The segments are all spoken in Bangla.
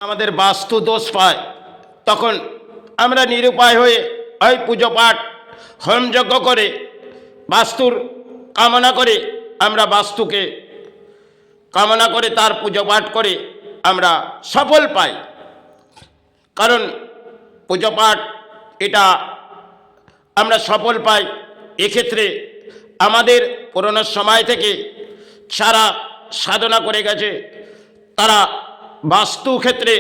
আমাদের বাস্তু দোষ পায়, তখন আমরা নিরুপায় হয়ে ওই পুজো পাঠ হোমযজ্ঞ করে বাস্তুর কামনা করে আমরা বাস্তুকে কামনা করে তার পুজো পাঠ করে আমরা সফল পাই। কারণ পুজো পাঠ এটা আমরা সফল পাই। এক্ষেত্রে আমাদের পুরনো সময় থেকে যারা সাধনা করে গেছে তারা বাস্তু ক্ষেত্রে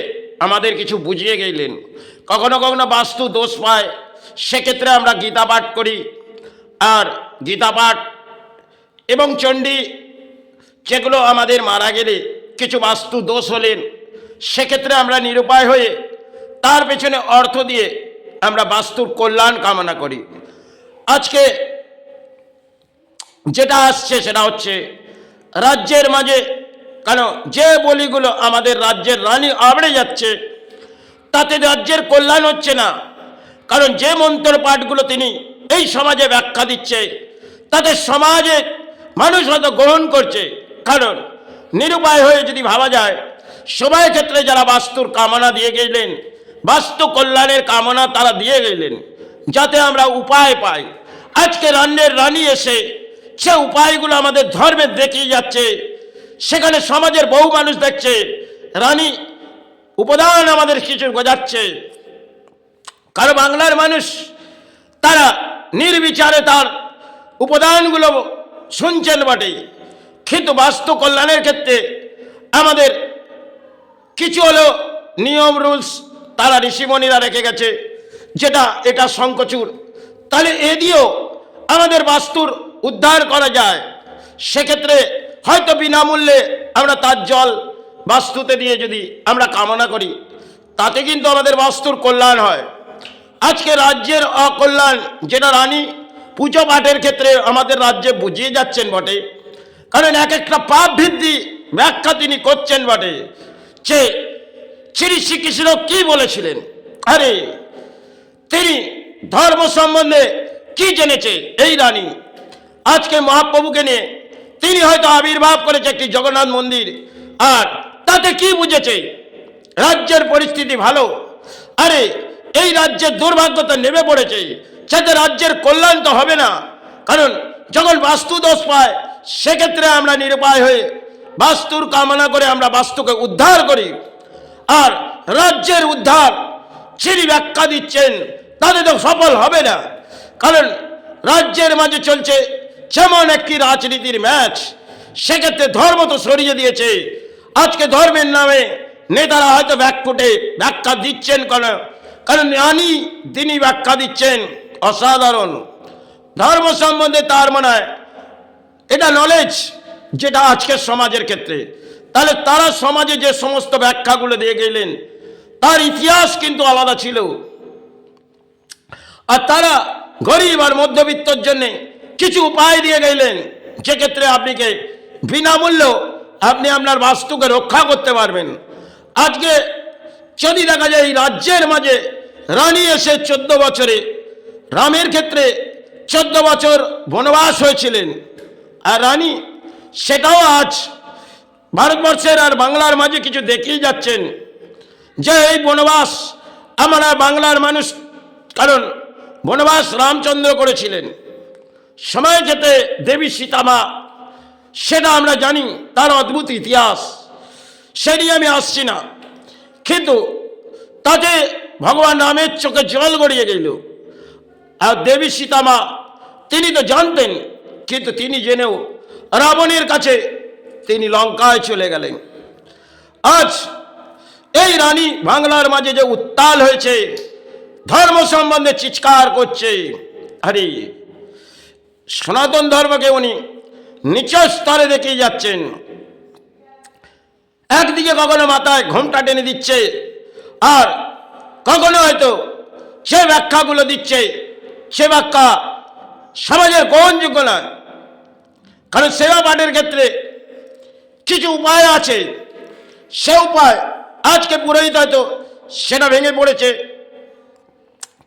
আমাদের কিছু বুঝিয়ে গেলেন। কখনো কখনো বাস্তু দোষ পায়, সেক্ষেত্রে আমরা গীতা পাঠ করি। আর গীতা পাঠ এবং চণ্ডী যেগুলো আমাদের মারা গেলে কিছু বাস্তু দোষ হলেন, সেক্ষেত্রে আমরা নিরুপায় হয়ে তার পেছনে অর্থ দিয়ে আমরা বাস্তুর কল্যাণ কামনা করি। আজকে যেটা আসছে সেটা হচ্ছে রাজ্যের মাঝে কেন যে বলিগুলো আমাদের রাজ্যের রানী আবড়ে যাচ্ছে, তাতে রাজ্যের কল্যাণ হচ্ছে না। কারণ যে মন্ত্র পাঠগুলো তিনি এই সমাজে ব্যাখ্যা দিচ্ছে, তাতে সমাজে মানুষ হয়তো গ্রহণ করছে। কারণ নিরুপায় হয়ে যদি ভাবা যায়, সবাই ক্ষেত্রে যারা বাস্তুর কামনা দিয়ে গেলেন, বাস্তু কল্যাণের কামনা তারা দিয়ে গেলেন, যাতে আমরা উপায় পাই। আজকে রান্নের রানী এসে সে উপায়গুলো আমাদের ধর্মের দেখিয়ে যাচ্ছে। সেখানে সমাজের বহু মানুষ দেখছে রানী উপদান আমাদের কিছু বোঝাচ্ছে। কারণ বাংলার মানুষ তারা নির্বিচারে তার উপদানগুলো শুনছেন বটে, কিন্তু বাস্তু কল্যাণের ক্ষেত্রে আমাদের কিছু হলো নিয়ম রুলস তারা ঋষিমণিরা রেখে গেছে, যেটা এটা শঙ্খচূড়। তাহলে এ দিয়েও আমাদের বাস্তুর উদ্ধার করা যায়। সেক্ষেত্রে হয়তো বিনামূল্যে আমরা তার জল বাস্তুতে দিয়ে যদি আমরা কামনা করি, তাতে কিন্তু আমাদের বাস্তুর কল্যাণ হয়। আজকে রাজ্যের অকল্যাণ যেটা রানী পুজো পাঠের ক্ষেত্রে আমাদের রাজ্যে বুঝিয়ে যাচ্ছেন বটে। কারণ এক একটা পাপ বৃদ্ধি ব্যাখ্যা তিনি করছেন বটে। যে শ্রীকৃষ্ণ কি বলেছিলেন, আরে তিনি ধর্ম সম্বন্ধে কি জেনেছে এই রানী। আজকে মহাপ্রভুকে নিয়ে তিনি হয়তো আবির্ভাব করেছে একটি জগন্নাথ মন্দির, আর তাতে কি বুঝেছে রাজ্যের পরিস্থিতি ভালো। আরে এই রাজ্যের দুর্ভাগ্য তো নেমে পড়েছে, যাতে রাজ্যের কল্যাণ তো হবে না। কারণ যখন বাস্তু দোষ পায়, সেক্ষেত্রে আমরা নিরুপায় হয়ে বাস্তুর কামনা করে আমরা বাস্তুকে উদ্ধার করি। আর রাজ্যের উদ্ধার যিনি ব্যাখ্যা দিচ্ছেন তাতে তো সফল হবে না। কারণ রাজ্যের মাঝে চলছে যেমন একটি রাজনীতির ম্যাচ, সেক্ষেত্রে ধর্ম তো সরিয়ে দিয়েছে। আজকে ধর্মের নামে নেতারা হয়তো ব্যাখ্যা দিচ্ছেন, কারণ রানী তিনি ব্যাখ্যা দিচ্ছেন অসাধারণ ধর্ম সম্বন্ধে। তার মনে হয় এটা নলেজ যেটা আজকের সমাজের ক্ষেত্রে। তাহলে তারা সমাজে যে সমস্ত ব্যাখ্যাগুলো দিয়ে গেলেন, তার ইতিহাস কিন্তু আলাদা ছিল। আর তারা গরিব আর মধ্যবিত্তর জন্য কিছু উপায় দিয়ে গেলেন, যেক্ষেত্রে আপনাকে বিনামূল্য আপনি আপনার বাস্তুকে রক্ষা করতে পারবেন। আজকে যদি দেখা যায় এই রাজ্যের মাঝে রানী এসে 14 বছরে, রামের ক্ষেত্রে 14 বছর বনবাস হয়েছিলেন, আর রানী সেটাও আজ ভারতবর্ষের আর বাংলার মাঝে কিছু দেখিয়ে যাচ্ছেন যে এই বনবাস আমরা বাংলার মানুষ, কারণ বনবাস রামচন্দ্র করেছিলেন। সময় যেতে দেবী সীতামা, সেটা আমরা জানি, তার অদ্ভুত ইতিহাস, সেটি আমি আসছি না। কিন্তু তাতে ভগবান রামের চোখে জল গড়িয়ে গেল। আর দেবী সীতামা তিনি তো জানতেন, কিন্তু তিনি জেনেও রাবণের কাছে তিনি লঙ্কায় চলে গেলেন। আজ এই রানী বাংলার মাঝে যে উত্তাল হয়েছে, ধর্ম সম্বন্ধে চিৎকার করছে। আরে সনাতন ধর্মকে উনি নিচ স্তরে দেখিয়ে যাচ্ছেন। একদিকে কখনো মাথায় ঘোমটা টেনে দিচ্ছে, আর কখনো হয়তো সে ব্যাখ্যাগুলো দিচ্ছে, সে ব্যাখ্যা সমাজের গ্রহণযোগ্য নয়। কারণ সেবা পাঠের ক্ষেত্রে কিছু উপায় আছে, সে উপায় আজকে পুরোহিত হয়তো সেটা ভেঙে পড়েছে।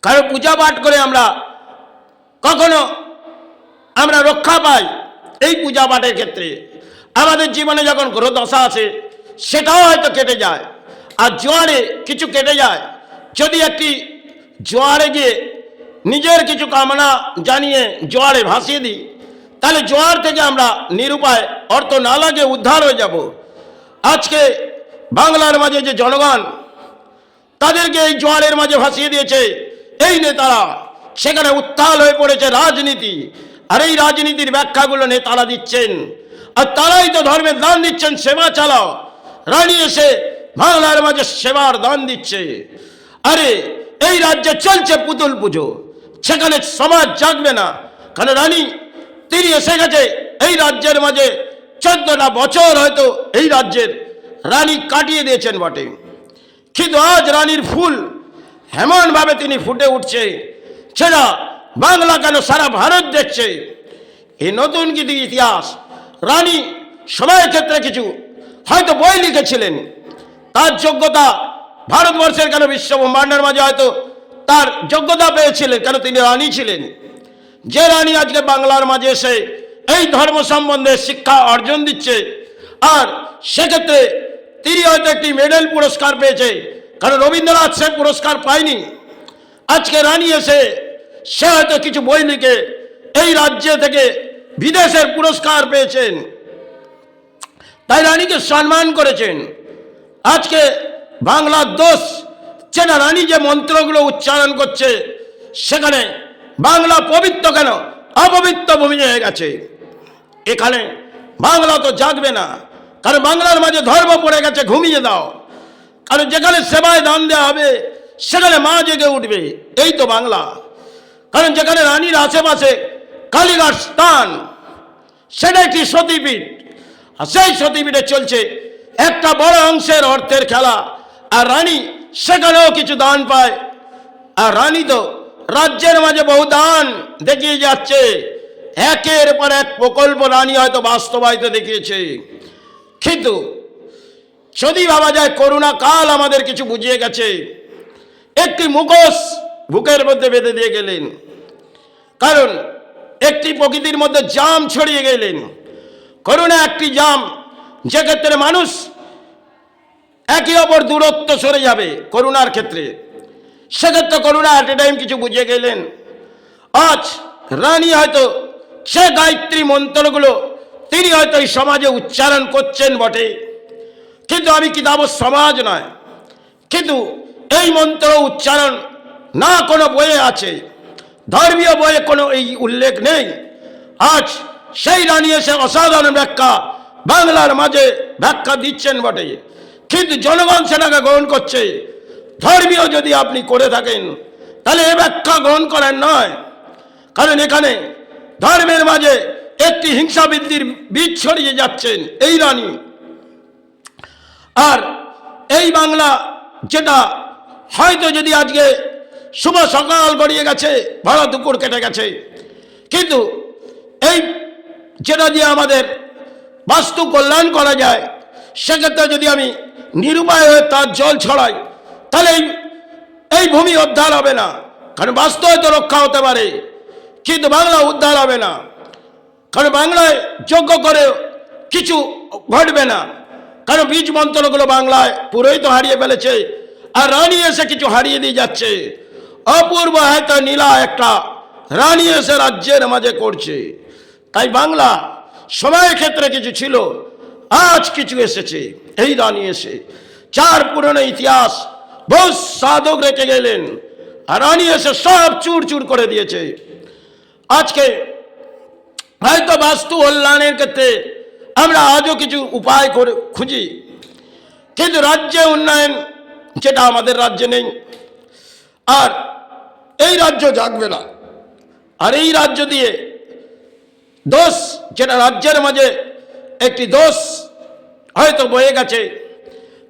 কারণ পূজা পাঠ করে আমরা কখনো আমরা রক্ষা পাই এই পূজা পাঠের ক্ষেত্রে। আমাদের জীবনে যখন গ্রহ দশা আছে, সেটাও হয়তো কেটে যায়। আর জোয়ারে কিছু কেটে যায়, যদি একটি জোয়ারে গিয়ে নিজের কিছু কামনা জানিয়ে জোয়ারে ভাসিয়ে দিই, তাহলে জোয়ার থেকে আমরা নিরুপায় অর্থ না লাগে উদ্ধার হয়ে যাব। আজকে বাংলার মাঝে যে জনগণ তাদেরকে এই জোয়ারের মাঝে ভাসিয়ে দিয়েছে এই নেতারা, সেখানে উত্তাল হয়ে পড়েছে রাজনীতি। আর এই রাজনীতির ব্যাখ্যাগুলো নেতারা দিচ্ছেন, আর তারাই তো ধর্মের দান দিচ্ছেন। সেবা চালাও, রানী এসে বাংলার মাঝে সেবার দান দিচ্ছে। আরে এই রাজ্যে চলছে পুতুল পুজো, সেখানে সমাজ জাগবে না। কারণ রানী তিনি এসে গেছে এই রাজ্যের মাঝে 14টা বছর হয়তো এই রাজ্যের রানী কাটিয়ে দিয়েছেন বটে, কিন্তু আজ রানীর ফুল এমনভাবে তিনি ফুটে উঠছে, সেটা বাংলা কেন সারা ভারত দেখছে। এই নতুন কিছু ইতিহাস, রানী সময়ের ক্ষেত্রে কিছু হয়তো বই লিখেছিলেন, তার যোগ্যতা ভারতবর্ষের কেন বিশ্ব ব্রহ্মাণ্ডের মাঝে হয়তো তার যোগ্যতা পেয়েছিলেন, কেন তিনি রানী ছিলেন। যে রানী আজকে বাংলার মাঝে এসে এই ধর্ম সম্বন্ধে শিক্ষা অর্জন দিচ্ছে, আর সেক্ষেত্রে তিনি হয়তো একটি মেডেল পুরস্কার পেয়েছে, কারণ রবীন্দ্রনাথ সে পুরস্কার পায়নি। আজকে রানী এসে সে হয়তো কিছু বই লিখে এই রাজ্য থেকে বিদেশের পুরস্কার পেয়েছেন, তাই রানীকে সম্মান করেছেন। আজকে বাংলার দোষ যেটা রানী যে মন্ত্রগুলো উচ্চারণ করছে, সেখানে বাংলা পবিত্র কেন অপবিত্র ভূমি হয়ে গেছে। এখানে বাংলা তো জাগবে না, কারণ বাংলার মাঝে ধর্ম পড়ে গেছে ঘুমিয়ে দাও। কারণ যেখানে সেবায় দান দেওয়া হবে সেখানে মা জেগে উঠবে, এই তো বাংলা। কারণ যেখানে রানীর আশেপাশে কালীঘাট স্থান, সেটা একটি সতীপীঠ, আর সেই সতীপীঠে চলছে একটা বড় অংশের অর্থের খেলা। আর রানী সেখানেও কিছু দান পায়, আর রানী তো রাজ্যের মাঝে বহু দান দেখিয়ে যাচ্ছে। একের পর এক প্রকল্প রানী হয়তো বাস্তবায়িত দেখিয়েছে, কিন্তু যদি ভাবা যায় করোনা কাল আমাদের কিছু বুঝিয়ে গেছে। একটি মুখোশ বুকের মধ্যে বেঁধে দিয়ে গেলেন, কারণ একটি প্রকৃতির মধ্যে জাম ছড়িয়ে গেলেন। করোনা একটি জাম, যে ক্ষেত্রে মানুষ একে অপর দূরত্ব সরে যাবে করোনার ক্ষেত্রে, সেক্ষেত্রে করোনা অ্যাট এ টাইম কিছু বুঝিয়ে গেলেন। আজ রানী হয়তো সে গায়ত্রী মন্ত্রগুলো তিনি হয়তো এই সমাজে উচ্চারণ করছেন বটে, কিন্তু আমি কিতাব সমাজ নয়, কিন্তু এই মন্ত্র উচ্চারণ না কোনো বইয়ে আছে, ধর্মীয় বইয়ে কোনো এই উল্লেখ নেই। আজ সেই রানী এসে অসাধারণ ব্যাখ্যা বাংলার মাঝে ব্যাখ্যা দিচ্ছেন বটে, কিন্তু জনগণ সেটাকে গ্রহণ করছে। ধর্মীয় যদি আপনি করে থাকেন তাহলে এ ব্যাখ্যা গ্রহণ করেন নয়, কারণ এখানে ধর্মের মাঝে একটি হিংসা বৃদ্ধির বীজ ছড়িয়ে যাচ্ছেন এই রানী। আর এই বাংলা যেটা হয়তো যদি আজকে শুভ সকাল গড়িয়ে গেছে, ভালো দুপুর কেটে গেছে, কিন্তু এই যেটা দিয়ে আমাদের বাস্তু কল্যাণ করা যায়, সেক্ষেত্রে যদি আমি নিরুপায় হয়ে তার জল ছড়াই, তাহলে এই ভূমি উদ্ধার হবে না। কারণ বাস্তু হয়তো রক্ষা হতে পারে, কিন্তু বাংলা উদ্ধার হবে না, কারণ বাংলায় যজ্ঞ করে কিছু ঘটবে না। কারণ বীজ মন্ত্রগুলো বাংলায় পুরোই তো হারিয়ে ফেলেছে, আর রানী এসে কিছু হারিয়ে দিয়ে যাচ্ছে। অপূর্ব হয়তো নীলা একটা রানী এসে রাজ্যের মাঝে করছে। তাই বাংলা সময়ের ক্ষেত্রে কিছু ছিল, আজ কিছু এসেছে। এই রানী এসে চার পুরনো ইতিহাস বহু সাধক রেখে গেলেন, আর রানী এসে সব চুর চুর করে দিয়েছে। আজকে হয়তো বাস্তু কল্যাণের ক্ষেত্রে আমরা আজও কিছু উপায় করে খুঁজি, কিন্তু রাজ্যে উন্নয়ন যেটা আমাদের রাজ্যে নেই, আর এই রাজ্য জাগবে না। আর এই রাজ্য দিয়ে দোষ যেটা রাজ্যের মাঝে একটি দোষ হয়তো বয়ে গেছে,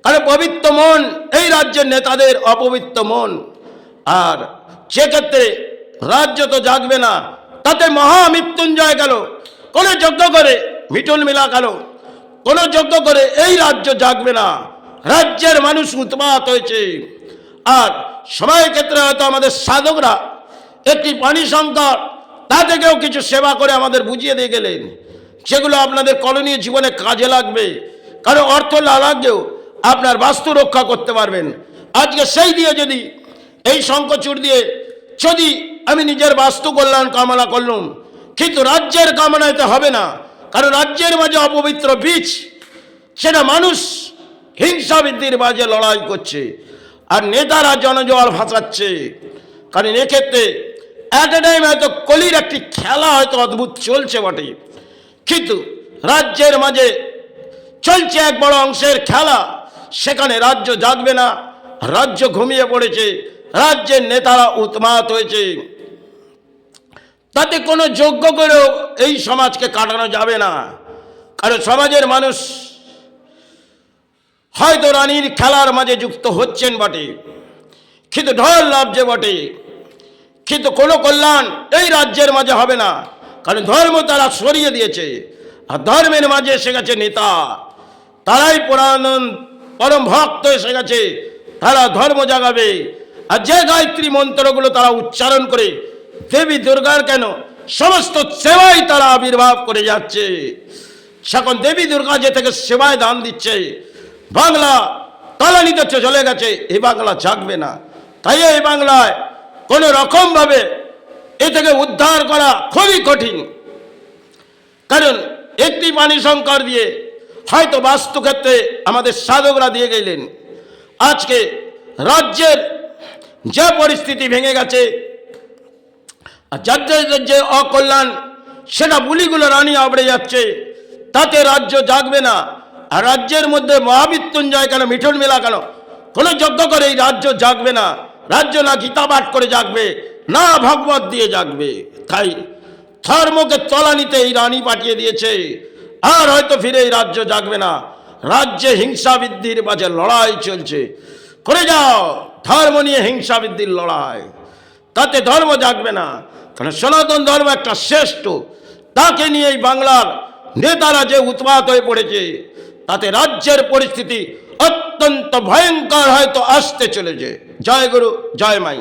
কারণ পবিত্র মন এই রাজ্যের নেতাদের অপবিত্র মন। আর সেক্ষেত্রে রাজ্য তো জাগবে না, তাতে মহামৃত্যুঞ্জয় গেল, কোনো যজ্ঞ করে মিটুল মিলা গেল, কোনো যজ্ঞ করে এই রাজ্য জাগবে না। রাজ্যের মানুষ উৎপাত হয়েছে। আর সময়ের ক্ষেত্রে হয়তো আমাদের সাধকরা একটি পানি সংকট, তা থেকেও কিছু সেবা করে আমাদের বুঝিয়ে দিয়ে গেলেন, সেগুলো আপনাদের করণীয় জীবনে কাজে লাগবে। কারণ অর্থ না লাগলেও আপনার বাস্তু রক্ষা করতে পারবেন। আজকে সেই দিয়ে যদি এই শঙ্খচূড় দিয়ে যদি আমি নিজের বাস্তু কল্যাণ কামনা করলাম, কিন্তু রাজ্যের কামনাতে হবে না, কারণ রাজ্যের মাঝে অপবিত্র বীজ, সেটা মানুষ হিংসা বৃদ্ধির মাঝে লড়াই করছে আর নেতারা জনজোয়ার ভাসাচ্ছে। কারণ এক্ষেত্রে অ্যাট এ টাইম হয়তো কলির একটি খেলা হয়তো অদ্ভুত চলছে বটে, কিন্তু রাজ্যের মাঝে চলছে এক বড় অংশের খেলা। সেখানে রাজ্য জাগবে না, রাজ্য ঘুমিয়ে পড়েছে, রাজ্যের নেতারা উন্মাদ হয়েছে। তাতে কোনো যোগ্য করেও এই সমাজকে কাটানো যাবে না, কারণ সমাজের মানুষ হয়তো রানীর খেলার মাঝে যুক্ত হচ্ছেন বটে, কিন্তু ঢল লাভছে বটে, কিন্তু কোনো কল্যাণ এই রাজ্যের মাঝে হবে না, কারণ ধর্ম তারা সরিয়ে দিয়েছে। আর ধর্মের মাঝে এসে গেছে নেতা, তারাই পরম ভক্ত এসে গেছে, তারা ধর্ম জাগাবে। আর যে গায়ত্রী মন্ত্রগুলো তারা উচ্চারণ করে দেবী দুর্গার কেন সমস্ত সেবায় তারা আবির্ভাব করে যাচ্ছে। এখন দেবী দুর্গা যে থেকে সেবায় দান দিচ্ছে, বাংলা তলানিতে চলে গেছে, এই বাংলা জাগবে না। তাই এই বাংলায় কোনো রকমভাবে এ থেকে উদ্ধার করা খুবই কঠিন, কারণ একটি পানি সংকর দিয়ে হয়তো বাস্তুক্ষেত্রে আমাদের সাধকরা দিয়ে গেলেন। আজকে রাজ্যের যে পরিস্থিতি ভেঙে গেছে, আর যার যে অকল্যাণ, সেটা বুলিগুলো রানী আবড়ে যাচ্ছে, তাতে রাজ্য জাগবে না। আর রাজ্যের মধ্যে মহামৃত্যুঞ্জয় কেন, মিঠুন মেলা কেন, কোনো যজ্ঞ করে এই রাজ্য জাগবে না। রাজ্য না গীতা পাঠ করে জাগবে, না ভগবত দিয়ে জাগবে। তাই ধর্মকে তলানিতে এই রানী পাঠিয়ে দিয়েছে, আর হয়তো ফিরে এই রাজ্য জাগবে না। রাজ্যে হিংসা বৃদ্ধির মাঝে লড়াই চলছে, করে যাও ধর্ম নিয়ে হিংসা বৃদ্ধির লড়াই, তাতে ধর্ম জাগবে না। কারণ সনাতন ধর্ম একটা শ্রেষ্ঠ, তাকে নিয়ে এই বাংলার নেতারা যে উৎপাত হয়ে পড়েছে, তাতে রাজ্যের পরিস্থিতি অত্যন্ত ভয়ঙ্কর হয়তো আসতে চলেছে। জয় গুরু, জয় মাই।